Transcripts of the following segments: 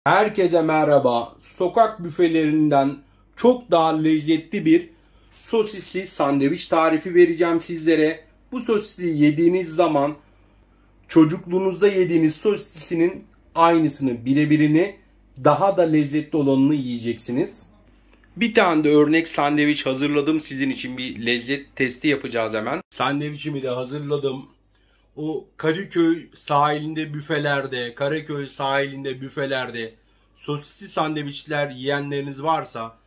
Herkese merhaba. Sokak büfelerinden çok daha lezzetli bir sosisli sandviç tarifi vereceğim sizlere. Bu sosisi yediğiniz zaman çocukluğunuzda yediğiniz sosisinin aynısını, birebirini, daha da lezzetli olanını yiyeceksiniz. Bir tane de örnek sandviç hazırladım sizin için, bir lezzet testi yapacağız hemen. Sandviçimi de hazırladım. O Kadıköy sahilinde büfelerde, Karaköy sahilinde büfelerde sosisli sandviçler yiyenleriniz varsa,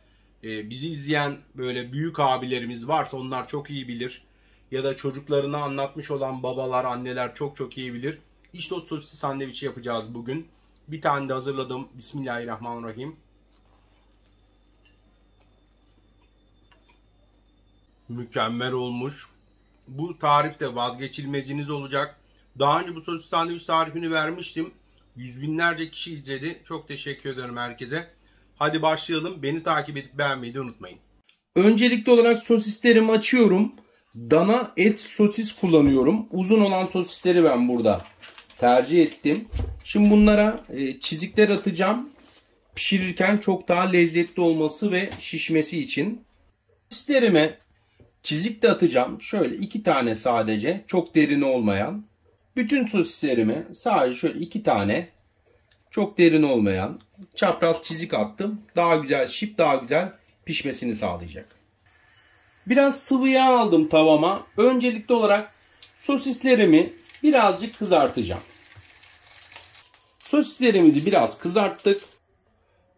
bizi izleyen böyle büyük abilerimiz varsa onlar çok iyi bilir. Ya da çocuklarına anlatmış olan babalar, anneler çok iyi bilir. İşte o sosisli sandviçi yapacağız bugün. Bir tane de hazırladım. Bismillahirrahmanirrahim. Mükemmel olmuş. Bu tarif de vazgeçilmeziniz olacak. Daha önce bu sosis sandviç tarifini vermiştim. Yüz binlerce kişi izledi. Çok teşekkür ederim herkese. Hadi başlayalım. Beni takip edip beğenmeyi de unutmayın. Öncelikli olarak sosislerimi açıyorum. Dana et sosis kullanıyorum. Uzun olan sosisleri ben burada tercih ettim. Şimdi bunlara çizikler atacağım. Pişirirken çok daha lezzetli olması ve şişmesi için. Sosislerime çizik de atacağım. Şöyle 2 tane sadece. Çok derin olmayan. Bütün sosislerime sadece şöyle 2 tane. Çok derin olmayan çapraz çizik attım. Daha güzel şip, daha güzel pişmesini sağlayacak. Biraz sıvı yağ aldım tavama. Öncelikli olarak sosislerimi birazcık kızartacağım. Sosislerimizi biraz kızarttık.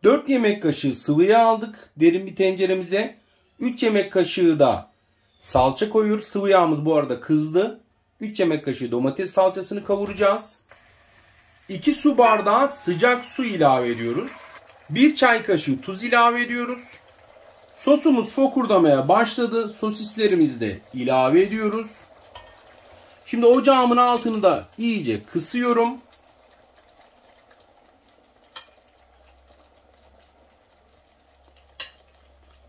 4 yemek kaşığı sıvı yağ aldık. Derin bir tenceremize. 3 yemek kaşığı da salça koyuyoruz. Sıvı yağımız bu arada kızdı. 3 yemek kaşığı domates salçasını kavuracağız. 2 su bardağı sıcak su ilave ediyoruz. 1 çay kaşığı tuz ilave ediyoruz. Sosumuz fokurdamaya başladı. Sosislerimizi de ilave ediyoruz. Şimdi ocağımın altını da iyice kısıyorum.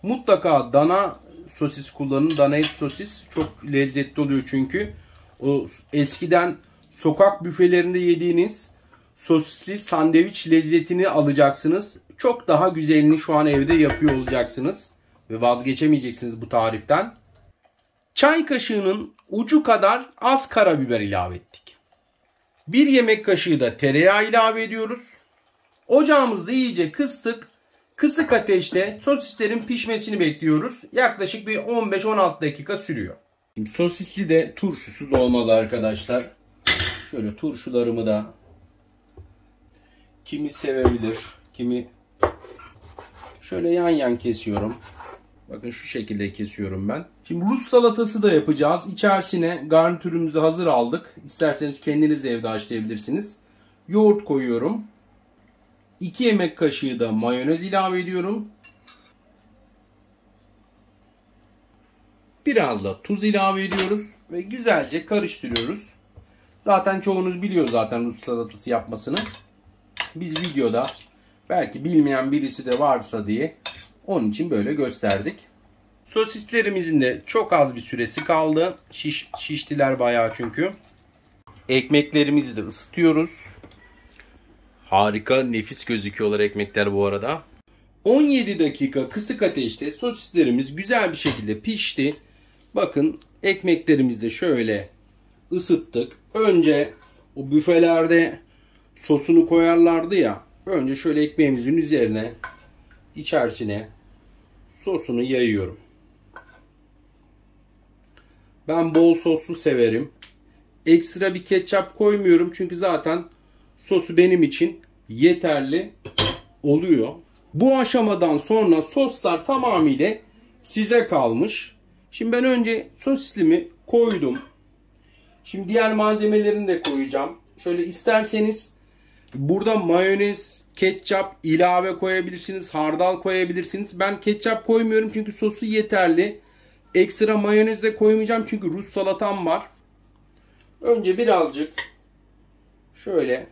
Mutlaka dana sosis kullanın. Dana et sosis çok lezzetli oluyor çünkü. O eskiden sokak büfelerinde yediğiniz sosisli sandviç lezzetini alacaksınız. Çok daha güzelini şu an evde yapıyor olacaksınız. Ve vazgeçemeyeceksiniz bu tariften. Çay kaşığının ucu kadar az karabiber ilave ettik. 1 yemek kaşığı da tereyağı ilave ediyoruz. Ocağımızda iyice kıstık. Kısık ateşte sosislerin pişmesini bekliyoruz. Yaklaşık bir 15-16 dakika sürüyor. Şimdi sosisli de turşusuz olmalı arkadaşlar. Şöyle turşularımı da kimi sevebilir, kimi şöyle yan kesiyorum. Bakın şu şekilde kesiyorum ben. Şimdi Rus salatası da yapacağız. İçerisine garnitürümüzü hazır aldık. İsterseniz kendiniz evde haşlayabilirsiniz. Yoğurt koyuyorum. 2 yemek kaşığı da mayonez ilave ediyorum. Biraz da tuz ilave ediyoruz ve güzelce karıştırıyoruz. Zaten çoğunuz biliyor zaten Rus salatası yapmasını. Biz videoda belki bilmeyen birisi de varsa diye onun için böyle gösterdik. Sosislerimizin de çok az bir süresi kaldı. Şiştiler bayağı çünkü. Ekmeklerimizi de ısıtıyoruz. Harika, nefis gözüküyorlar ekmekler bu arada. 17 dakika kısık ateşte sosislerimiz güzel bir şekilde pişti. Bakın ekmeklerimizi de şöyle ısıttık. Önce o büfelerde sosunu koyarlardı ya. Önce şöyle ekmeğimizin üzerine, içerisine sosunu yayıyorum. Ben bol soslu severim. Ekstra bir ketçap koymuyorum çünkü zaten sosu benim için yeterli oluyor. Bu aşamadan sonra soslar tamamıyla size kalmış. Şimdi ben önce sosislimi koydum. Şimdi diğer malzemelerini de koyacağım. Şöyle isterseniz burada mayonez, ketçap ilave koyabilirsiniz. Hardal koyabilirsiniz. Ben ketçap koymuyorum çünkü sosu yeterli. Ekstra mayonez de koymayacağım çünkü Rus salatam var. Önce birazcık şöyle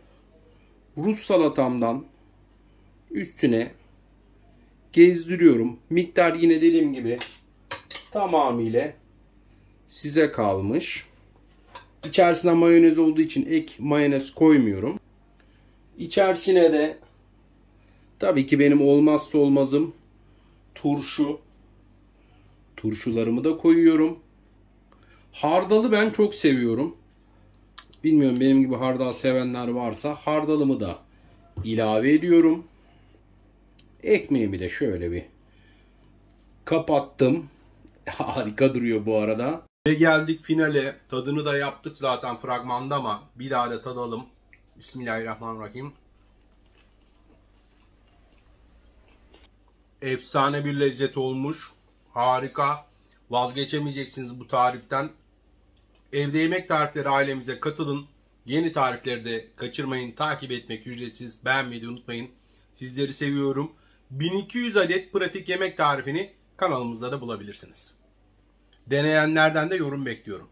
Rus salatamdan üstüne gezdiriyorum. Miktar yine dediğim gibi tamamıyla size kalmış. İçerisinde mayonez olduğu için ek mayonez koymuyorum. İçerisine de Tabii ki benim olmazsa olmazım turşu. Turşularımı da koyuyorum. Hardalı ben çok seviyorum. Bilmiyorum, benim gibi hardal sevenler varsa hardalımı da ilave ediyorum. Ekmeğimi de şöyle bir kapattım. Harika duruyor bu arada. Ve geldik finale. Tadını da yaptık zaten fragmanda ama bir daha da tadalım. Bismillahirrahmanirrahim. Efsane bir lezzet olmuş. Harika. Vazgeçemeyeceksiniz bu tariften. Evde yemek tarifleri ailemize katılın. Yeni tarifleri de kaçırmayın. Takip etmek ücretsiz. Beğenmeyi de unutmayın. Sizleri seviyorum. 1200 adet pratik yemek tarifini kanalımızda da bulabilirsiniz. Deneyenlerden de yorum bekliyorum.